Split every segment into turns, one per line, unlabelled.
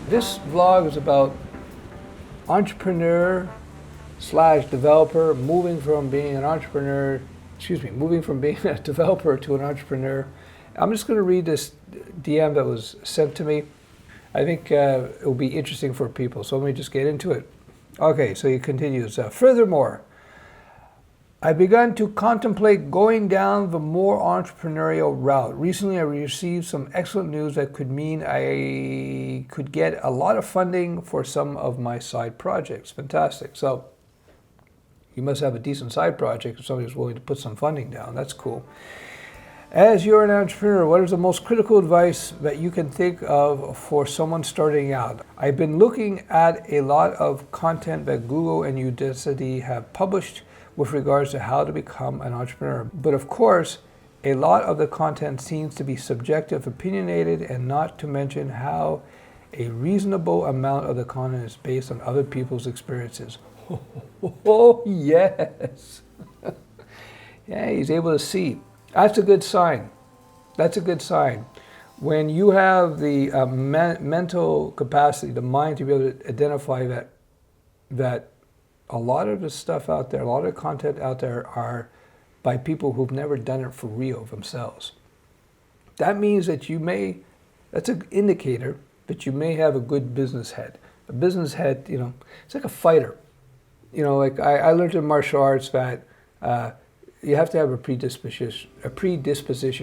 This vlog is about entrepreneur slash developer moving from being an entrepreneur, moving from being a developer to an entrepreneur. I'm just going to read this DM that was sent to me. I think it will be interesting for people, so let me just get into it. Okay, so he continues. Furthermore, I've begun to contemplate going down the more entrepreneurial route. Recently, I received some excellent news that could mean I could get a lot of funding for some of my side projects. Fantastic. So you must have a decent side project if somebody's willing to put some funding down. That's cool. As you're an entrepreneur, what is the most critical advice that you can think of for someone starting out? I've been looking at a lot of content that Google and Udacity have published with regards to how to become an entrepreneur. But of course, a lot of the content seems to be subjective, opinionated, and not to mention how a reasonable amount of the content is based on other people's experiences. Oh, yes. Yeah, he's able to see. That's a good sign. That's a good sign. When you have the mental capacity, the mind to be able to identify that a lot of the stuff out there, a lot of the content out there are by people who've never done it for real themselves. That means that that's an indicator that you may have a good business head. A business head, it's like a fighter. Like I learned in martial arts that you have to have a predisposition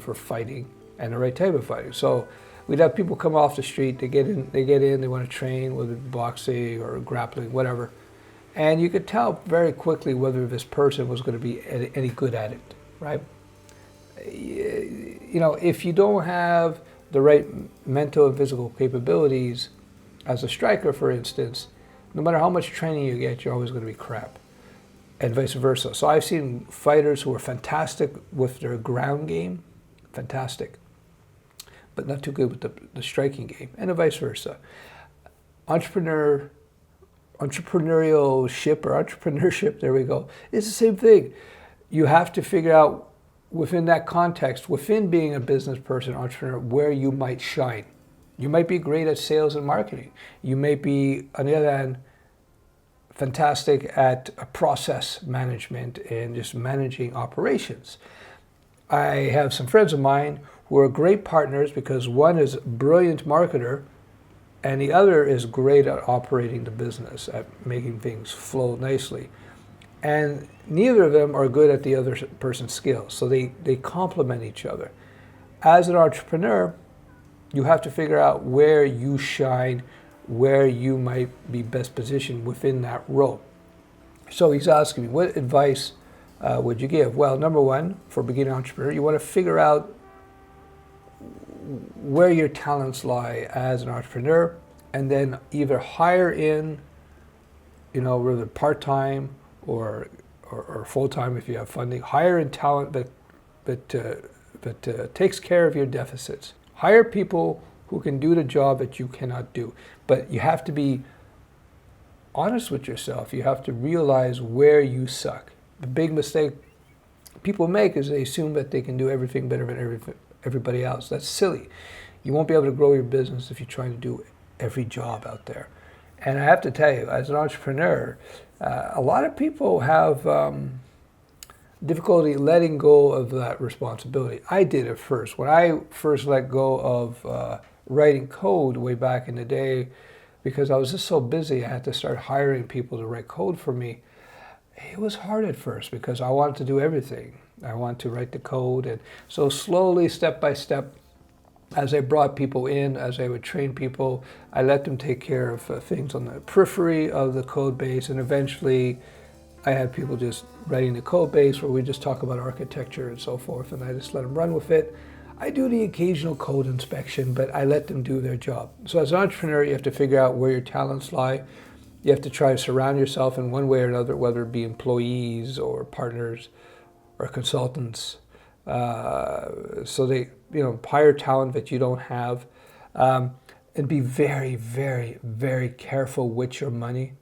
for fighting and the right type of fighting. So we'd have people come off the street, they get in, they want to train, whether it's boxing or grappling, whatever. And you could tell very quickly whether this person was going to be any good at it, right? If you don't have the right mental and physical capabilities as a striker, for instance, no matter how much training you get, you're always going to be crap, and vice versa. So I've seen fighters who are fantastic with their ground game, fantastic, but not too good with the striking game, and vice versa. Entrepreneurship, there we go. It's the same thing. You have to figure out within that context, within being a business person, entrepreneur, where you might shine. You might be great at sales and marketing. You may be, on the other hand, fantastic at process management and just managing operations. I have some friends of mine who are great partners because one is a brilliant marketer and the other is great at operating the business, at making things flow nicely. And neither of them are good at the other person's skills, so they complement each other. As an entrepreneur, you have to figure out where you shine, where you might be best positioned within that role. So he's asking me, what advice would you give? Well, number one, for a beginning entrepreneur, you want to figure out where your talents lie as an entrepreneur, and then either hire in, whether part-time or full-time if you have funding. Hire in talent that takes care of your deficits. Hire people who can do the job that you cannot do. But you have to be honest with yourself. You have to realize where you suck. The big mistake people make is they assume that they can do everything better than everybody else. That's silly. You won't be able to grow your business if you're trying to do every job out there. And I have to tell you, as an entrepreneur, a lot of people have difficulty letting go of that responsibility. I did it first. When I first let go of writing code way back in the day, because I was just so busy, I had to start hiring people to write code for me. It was hard at first because I wanted to do everything. I wanted to write the code, and so slowly, step by step, as I brought people in, as I would train people, I let them take care of things on the periphery of the code base, and eventually I had people just writing the code base where we just talk about architecture and so forth, and I just let them run with it. I do the occasional code inspection, but I let them do their job. So as an entrepreneur, you have to figure out where your talents lie. You have to try to surround yourself in one way or another, whether it be employees or partners or consultants. So they, hire talent that you don't have, and be very, very, very careful with your money.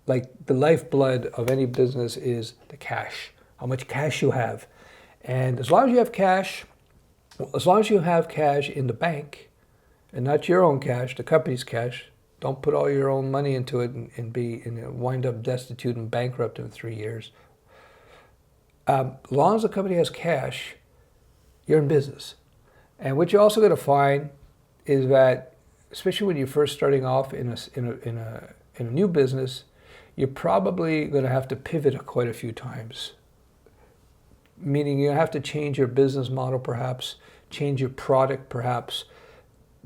Like the lifeblood of any business is the cash, how much cash you have. And as long as you have cash in the bank, and not your own cash, the company's cash. Don't put all your own money into it and wind up destitute and bankrupt in 3 years. As long as the company has cash, you're in business. And what you're also going to find is that, especially when you're first starting off in a new business, you're probably going to have to pivot quite a few times. Meaning you have to change your business model, perhaps, change your product, perhaps,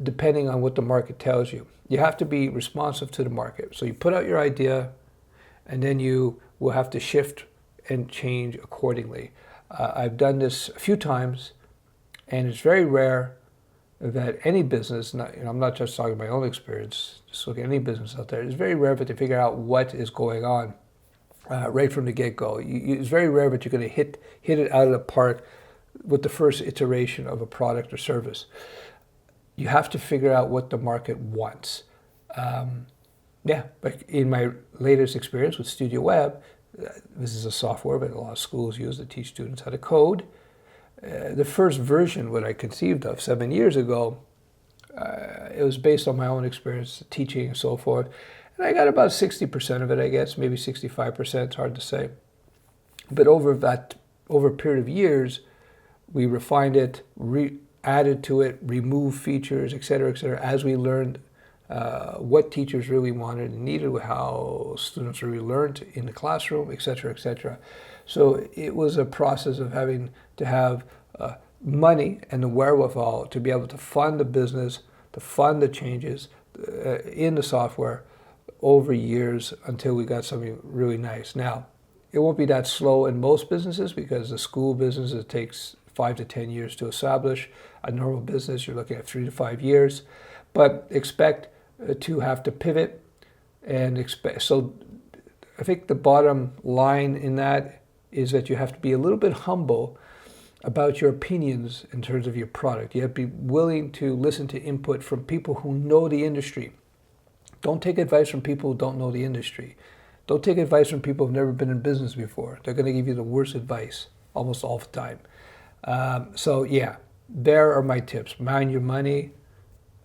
depending on what the market tells you. You have to be responsive to the market. So you put out your idea, and then you will have to shift and change accordingly. I've done this a few times, and it's very rare that any business, I'm not just talking my own experience, just look at any business out there, it's very rare that they figure out what is going on right from the get-go. It's very rare that you're going to hit it out of the park with the first iteration of a product or service. You have to figure out what the market wants. Like in my latest experience with Studio Web, this is a software that a lot of schools use to teach students how to code. The first version, what I conceived of 7 years ago, it was based on my own experience teaching and so forth. And I got about 60% of it, I guess, maybe 65%, it's hard to say. But over a period of years, we refined it, added to it, removed features, et cetera, as we learned what teachers really wanted and needed, how students really learned in the classroom, et cetera. So it was a process of having to have money and the wherewithal to be able to fund the business, to fund the changes in the software over years until we got something really nice. Now, it won't be that slow in most businesses because the school business, it takes 5 to 10 years to establish. A normal business, you're looking at 3 to 5 years. But expect to have to pivot and expect. So I think the bottom line in that is that you have to be a little bit humble about your opinions in terms of your product. You have to be willing to listen to input from people who know the industry. Don't take advice from people who don't know the industry. Don't take advice from people who've never been in business before. They're going to give you the worst advice almost all the time. There are my tips. Mind your money.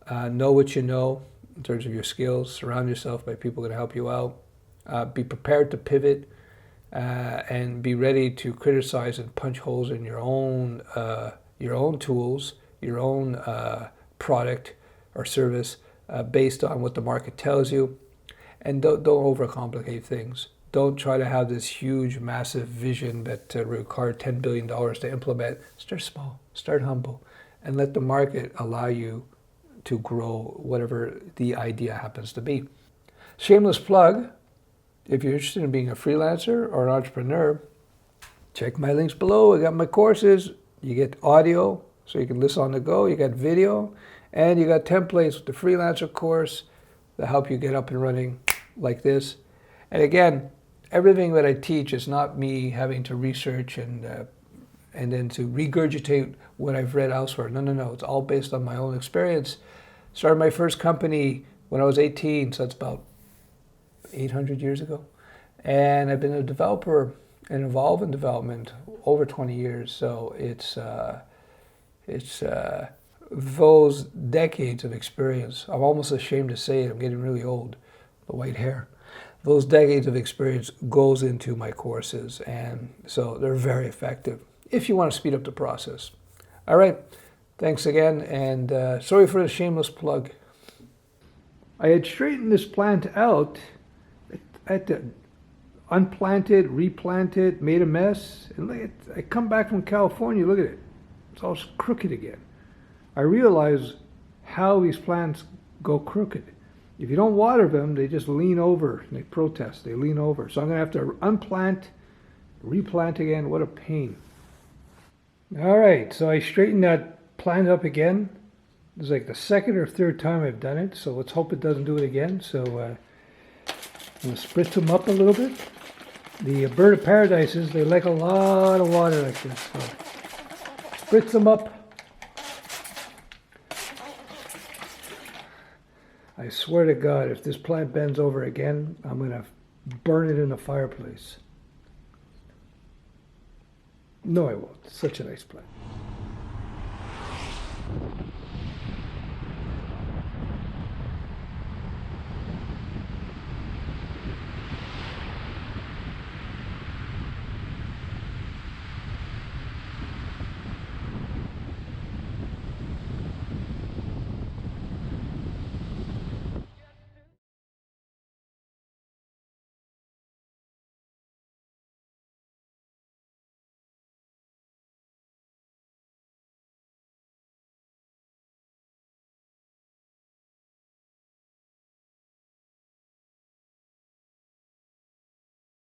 Know what you know in terms of your skills. Surround yourself by people who can help you out. Be prepared to pivot and be ready to criticize and punch holes in your own tools, your own product or service based on what the market tells you. And don't overcomplicate things. Don't try to have this huge, massive vision that requires $10 billion to implement. Start small, start humble, and let the market allow you to grow whatever the idea happens to be. Shameless plug, if you're interested in being a freelancer or an entrepreneur, check my links below. I got my courses. You get audio, so you can listen on the go. You got video, and you got templates with the freelancer course that help you get up and running like this. And again, everything that I teach is not me having to research and then to regurgitate what I've read elsewhere. No. It's all based on my own experience. Started my first company when I was 18, so that's about 800 years ago. And I've been a developer and involved in development over 20 years. So it's those decades of experience. I'm almost ashamed to say it. I'm getting really old. The white hair. Those decades of experience goes into my courses, and so they're very effective if you want to speed up the process. All right, thanks again, and sorry for the shameless plug. I had straightened this plant out. I had to unplant it, replant it, made a mess, and look at, I come back from California, look at it. It's all crooked again. I realize how these plants go crooked. If you don't water them, they just lean over. They protest. They lean over. So I'm going to have to unplant, replant again. What a pain. All right, so I straightened that plant up again. This is like the second or third time I've done it, so let's hope it doesn't do it again. So I'm going to spritz them up a little bit. The bird of paradises, they like a lot of water like this. So spritz them up. I swear to God, if this plant bends over again, I'm going to burn it in the fireplace. No, I won't. It's such a nice plant.